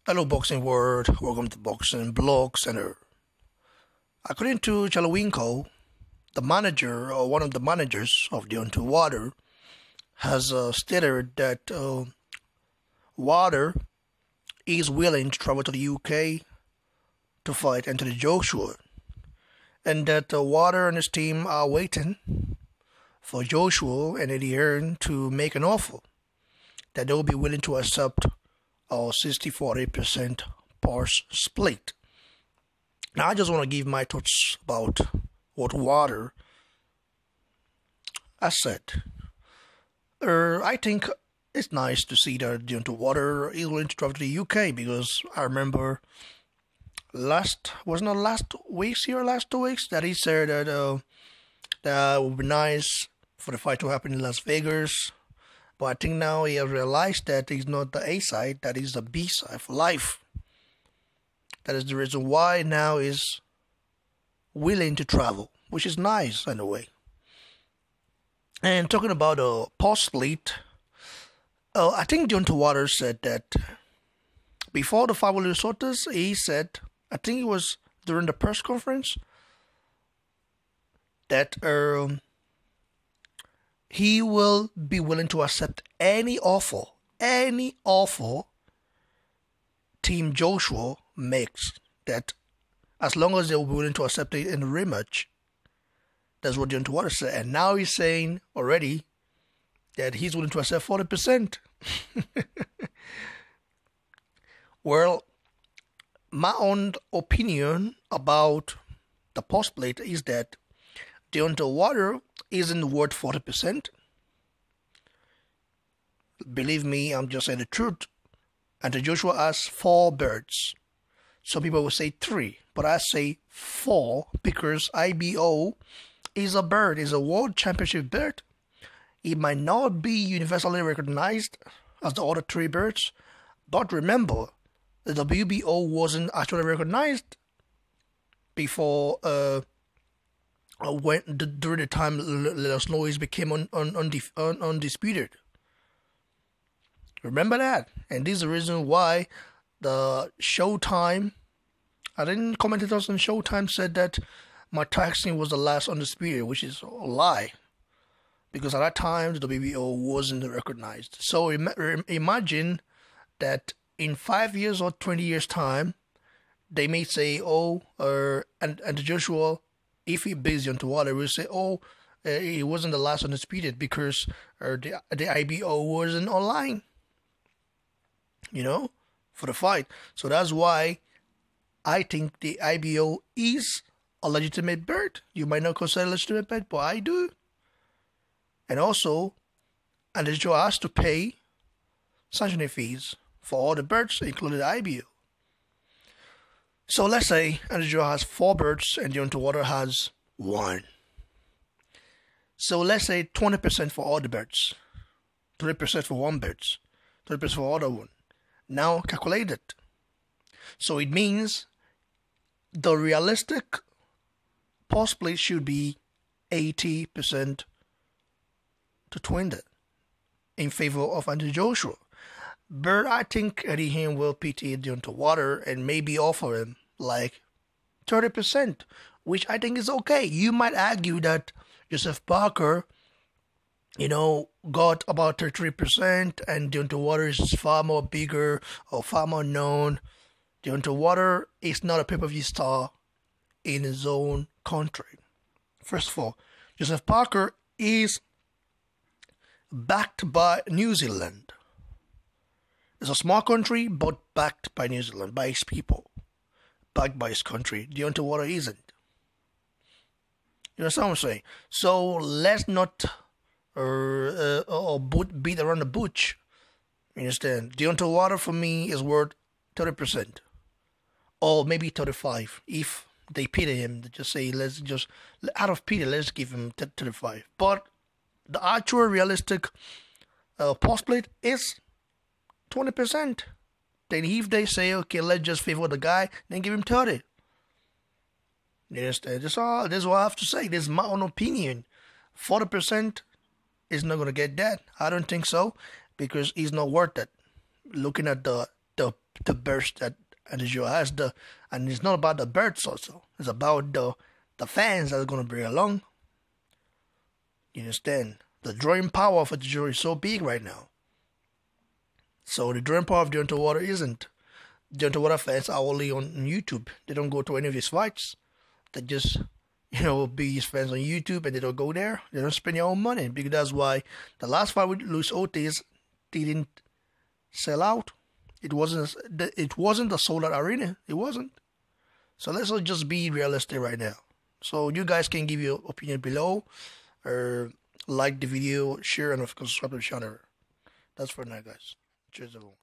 Hello, boxing world. Welcome to Boxing Blog Center. According to Chalowinko, the manager or one of the managers of Deontay Wilder has stated that Wilder is willing to travel to the UK to fight Anthony Joshua, and that Wilder and his team are waiting for Joshua and Eddie Hearn to make an offer that they will be willing to accept a 60-40% pars split. Now, I just want to give my thoughts about what Wilder has said. I think it's nice to see that Deontay Wilder is willing to travel to the UK, because I remember last 2 weeks that he said that that would be nice for the fight to happen in Las Vegas. But I think now he has realized that he's not the A side, that is the B side for life. That is the reason why now he's willing to travel, which is nice in a way. And talking about a pause split, I think Deontay Wilder said that before the fight with Sotas, he said, I think it was during the press conference, that he will be willing to accept any offer Team Joshua makes, that as long as they'll be willing to accept it in the rematch. That's what Deontay Wilder said. And now he's saying already that he's willing to accept 40%. Well, my own opinion about the post plate is that Deontay Wilder isn't worth 40%. Believe me, I'm just saying the truth. And Joshua has 4 birds. Some people will say 3, but I say 4 because IBO is a bird, is a world championship bird. It might not be universally recognized as the other 3 birds, but remember, the WBO wasn't actually recognized before during the time Los Lois became undisputed. Remember that, and this is the reason why the Showtime, I think commentators on Showtime said that Mike Tyson was the last undisputed, which is a lie, because at that time the WBO wasn't recognized. So imagine that in 5 years or 20 years time, they may say, and Joshua, if he beats Deontay Wilder, will say, he wasn't the last undisputed because the IBO wasn't online, for the fight. So that's why I think the IBO is a legitimate bird. You might not consider it a legitimate bird, but I do. And also, Joshua has to pay sanctioning fees for all the birds, including the IBO. So let's say Joshua has 4 birds and Deontay Wilder has 1. So let's say 20% for all the birds, 20% for one bird, 20% for other one. Now calculate it. So it means the realistic pause split should be 80% to 20 in favor of Anthony Joshua. But I think Eddie Hearn will pity Deontay Wilder and maybe offer him like 30%, which I think is okay. You might argue that Joseph Parker, got about 33%, and Deontay Wilder is far more bigger or far more known. Deontay Wilder is not a pay-per-view star in his own country. First of all, Joseph Parker is backed by New Zealand. It's a small country, but backed by New Zealand, by its people, backed by its country. Deontay Wilder isn't. You understand what I'm saying? So let's not beat around the bush. You understand? Deontay Wilder for me is worth 30%, or maybe 35%. If they pity him, they just say out of pity, let's give him 35%. But the actual realistic pause split is 20%. Then if they say, okay, let's just favor the guy, then give him 30%. Yes, that's all. That's what I have to say. This is my own opinion. 40% is not going to get that. I don't think so, because he's not worth it. Looking at the the birds that Joe has. And it's not about the birds also. It's about the fans that are gonna bring along. You understand? The drawing power of Joe is so big right now. So the drawing power of Deontay Wilder isn't. Deontay Wilder fans are only on YouTube. They don't go to any of his fights. They just, be his fans on YouTube, and they don't go there. They don't spend their own money, because that's why the last fight with Luis Ortiz didn't sell out. It wasn't a sold out arena. It wasn't. So let's just be realistic right now. So you guys can give your opinion below, or like the video, share, and of course subscribe to the channel. That's for now, guys. Cheers, everyone.